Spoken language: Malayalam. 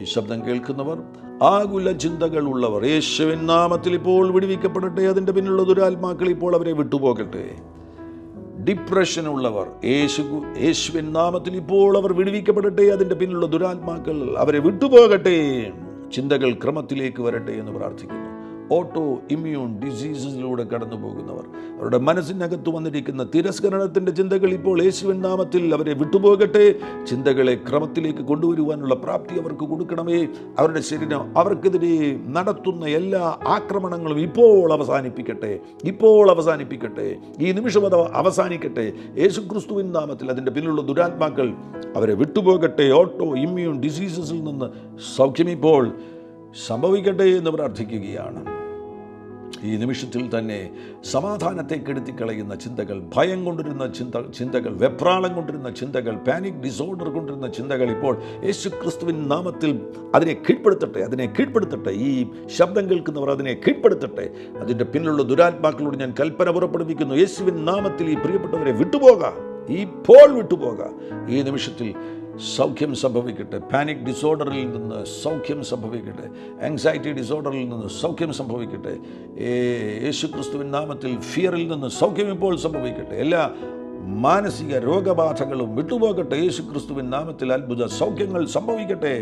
ഈ ശബ്ദം കേൾക്കുന്നവർ, ആകുല ചിന്തകൾ ഉള്ളവർ, യേശുവിൻ നാമത്തിൽ ഇപ്പോൾ വിടുവിക്കപ്പെടട്ടെ. അതിൻ്റെ പിന്നിലുള്ള ദുരാത്മാക്കൾ ഇപ്പോൾ അവരെ വിട്ടുപോകട്ടെ. ഡിപ്രഷൻ ഉള്ളവർ, യേശുവിൻ നാമത്തിൽ ഇപ്പോൾ അവർ വിടുവിക്കപ്പെടട്ടെ. അതിൻ്റെ പിന്നിലുള്ള ദുരാത്മാക്കൾ അവരെ വിട്ടുപോകട്ടെ. ചിന്തകൾ ക്രമത്തിലേക്ക് വരട്ടെ എന്ന് പ്രാർത്ഥിക്കുന്നു. ഓട്ടോ ഇമ്മ്യൂൺ ഡിസീസസിലൂടെ കടന്നു പോകുന്നവർ, അവരുടെ മനസ്സിനകത്ത് വന്നിരിക്കുന്ന തിരസ്കരണത്തിൻ്റെ ചിന്തകൾ ഇപ്പോൾ യേശുവിൻ നാമത്തിൽ അവരെ വിട്ടുപോകട്ടെ. ചിന്തകളെ ക്രമത്തിലേക്ക് കൊണ്ടുവരുവാനുള്ള പ്രാപ്തി അവർക്ക് കൊടുക്കണമേ. അവരുടെ ശരീരം അവർക്കെതിരെ നടത്തുന്ന എല്ലാ ആക്രമണങ്ങളും ഇപ്പോൾ അവസാനിപ്പിക്കട്ടെ. ഈ നിമിഷം അത് അവസാനിക്കട്ടെ. യേശുക്രിസ്തുവിൻ നാമത്തിൽ അതിൻ്റെ പിന്നിലുള്ള ദുരാത്മാക്കൾ അവരെ വിട്ടുപോകട്ടെ. ഓട്ടോ ഇമ്മ്യൂൺ ഡിസീസസിൽ നിന്ന് സൗഖ്യമിപ്പോൾ സംഭവിക്കട്ടെ എന്ന് പ്രാർത്ഥിക്കുകയാണ്. ഈ നിമിഷത്തിൽ തന്നെ സമാധാനത്തെ കെടുത്തിക്കളയുന്ന ചിന്തകൾ, ഭയം കൊണ്ടിരുന്ന ചിന്തകൾ, വെപ്രാളം കൊണ്ടിരുന്ന ചിന്തകൾ, പാനിക് ഡിസോർഡർ കൊണ്ടിരുന്ന ചിന്തകൾ ഇപ്പോൾ യേശുക്രിസ്തുവിൻ നാമത്തിൽ അതിനെ കീഴ്പ്പെടുത്തട്ടെ. ഈ ശബ്ദം കേൾക്കുന്നവർ അതിനെ കീഴ്പ്പെടുത്തട്ടെ. അതിൻ്റെ പിന്നിലുള്ള ദുരാത്മാക്കളോട് ഞാൻ കൽപ്പന പുറപ്പെടുവിക്കുന്നു. യേശുവിൻ നാമത്തിൽ ഈ പ്രിയപ്പെട്ടവരെ വിട്ടുപോകാം. ഈ നിമിഷത്തിൽ സൗഖ്യം സംഭവിക്കട്ടെ. പാനിക് ഡിസോർഡറിൽ നിന്ന് സൗഖ്യം സംഭവിക്കട്ടെ. ആങ്സൈറ്റി ഡിസോർഡറിൽ നിന്ന് സൗഖ്യം സംഭവിക്കട്ടെ. യേശുക്രിസ്തുവിൻ നാമത്തിൽ ഫിയറിൽ നിന്ന് സൗഖ്യം ഇപ്പോൾ സംഭവിക്കട്ടെ. എല്ലാ മാനസിക രോഗബാധകളും വിട്ടുപോകട്ടെ. യേശുക്രിസ്തുവിൻ നാമത്തിൽ അത്ഭുത സൗഖ്യങ്ങൾ സംഭവിക്കട്ടെ.